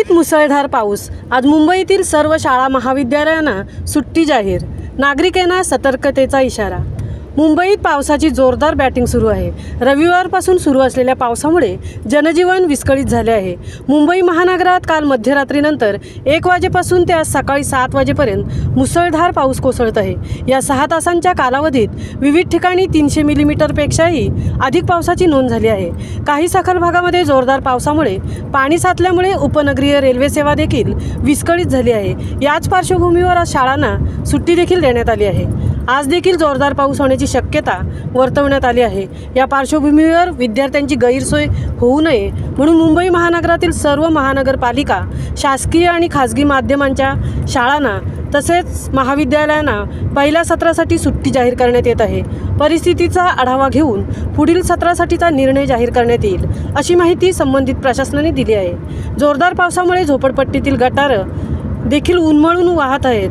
मुंबईत मुसळधार पाऊस। आज मुंबईतील सर्व शाळा महाविद्यालयांना सुट्टी जाहीर। नागरिकांना सतर्कतेचा इशारा। मुंबईत पावसाची जोरदार बॅटिंग सुरू आहे। रविवारपासून सुरू असलेल्या पावसामुळे जनजीवन विस्कळीत झाले आहे। मुंबई महानगरात काल मध्यरात्रीनंतर 1 वाजेपासून ते आज सकाळी 7 वाजेपर्यंत मुसळधार पाऊस कोसळत आहे। या 6 तासांच्या कालावधीत विविध ठिकाणी 300 मिलीमीटरपेक्षाही अधिक पावसाची नोंद झाली आहे। काही सखल भागामध्ये जोरदार पावसामुळे पाणी साचल्यामुळे उपनगरीय रेल्वे सेवा देखील विस्कळीत झाली आहे। याच पार्श्वभूमीवर आज शाळांना सुट्टी देखील देण्यात आली आहे। आज देखील जोरदार पाऊस होण्याची शक्यता वर्तवण्यात आली आहे। या पार्श्वभूमीवर विद्यार्थ्यांची गैरसोय होऊ नये म्हणून मुंबई महानगरातील सर्व महानगरपालिका, शासकीय आणि खाजगी माध्यमांच्या शाळांना तसेच महाविद्यालयांना पहिल्या सत्रासाठी सुट्टी जाहीर करण्यात येत आहे। परिस्थितीचा आढावा घेऊन पुढील सत्रासाठीचा निर्णय जाहीर करण्यात येईल, अशी माहिती संबंधित प्रशासनाने दिली आहे। जोरदार पावसामुळे झोपडपट्टीतील गटारं देखील उन्मळून वाहत आहेत।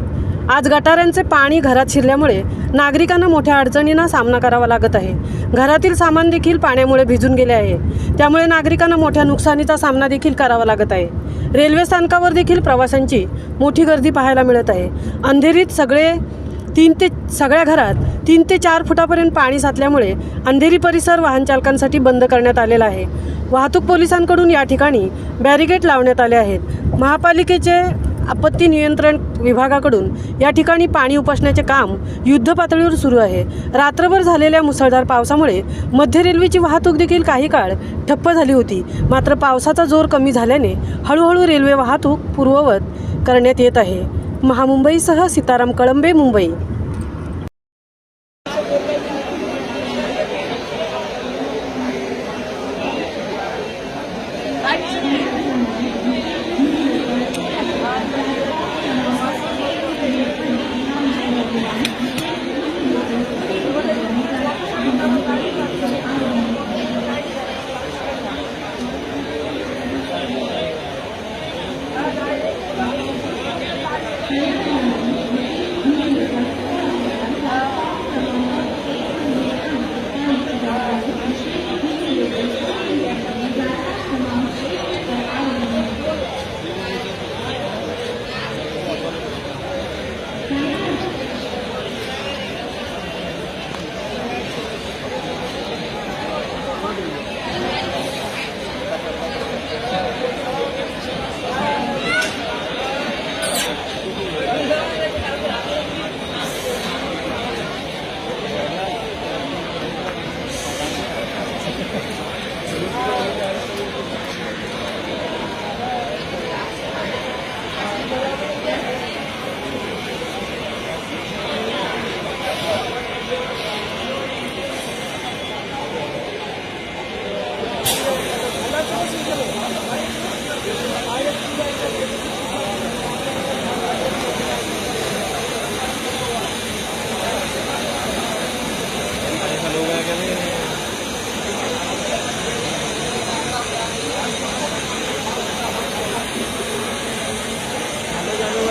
आज गटारांचे पाणी घरात शिरल्यामुळे नागरिकांना मोठ्या अडचणींना सामना करावा लागत आहे। घरातील सामान देखील पाण्यामुळे भिजून गेले आहे, त्यामुळे नागरिकांना मोठ्या नुकसानीचा सामना देखील करावा लागत आहे। रेल्वे स्थानकावर देखील प्रवाशांची मोठी गर्दी पाहायला मिळत आहे। अंधेरीत सगळ्या घरात 3 ते 4 फुटापर्यंत पाणी साचल्यामुळे अंधेरी परिसर वाहन चालकांसाठी बंद करण्यात आलेला आहे। वाहतूक पोलिसांकडून या ठिकाणी बॅरिकेड लावण्यात आले आहेत। महापालिकेचे आपत्ती नियंत्रण विभागाकडून या ठिकाणी पाणी उपसण्याचे काम युद्धपातळीवर सुरू आहे। रात्रभर झालेल्या मुसळधार पावसामुळे मध्य रेल्वेची वाहतूक देखील काही काळ ठप्प झाली होती। मात्र पावसाचा जोर कमी झाल्याने हळूहळू रेल्वे वाहतूक पूर्ववत करण्यात येत आहे। महामुंबईसह सीताराम कळंबे, मुंबई।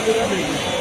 Gracias.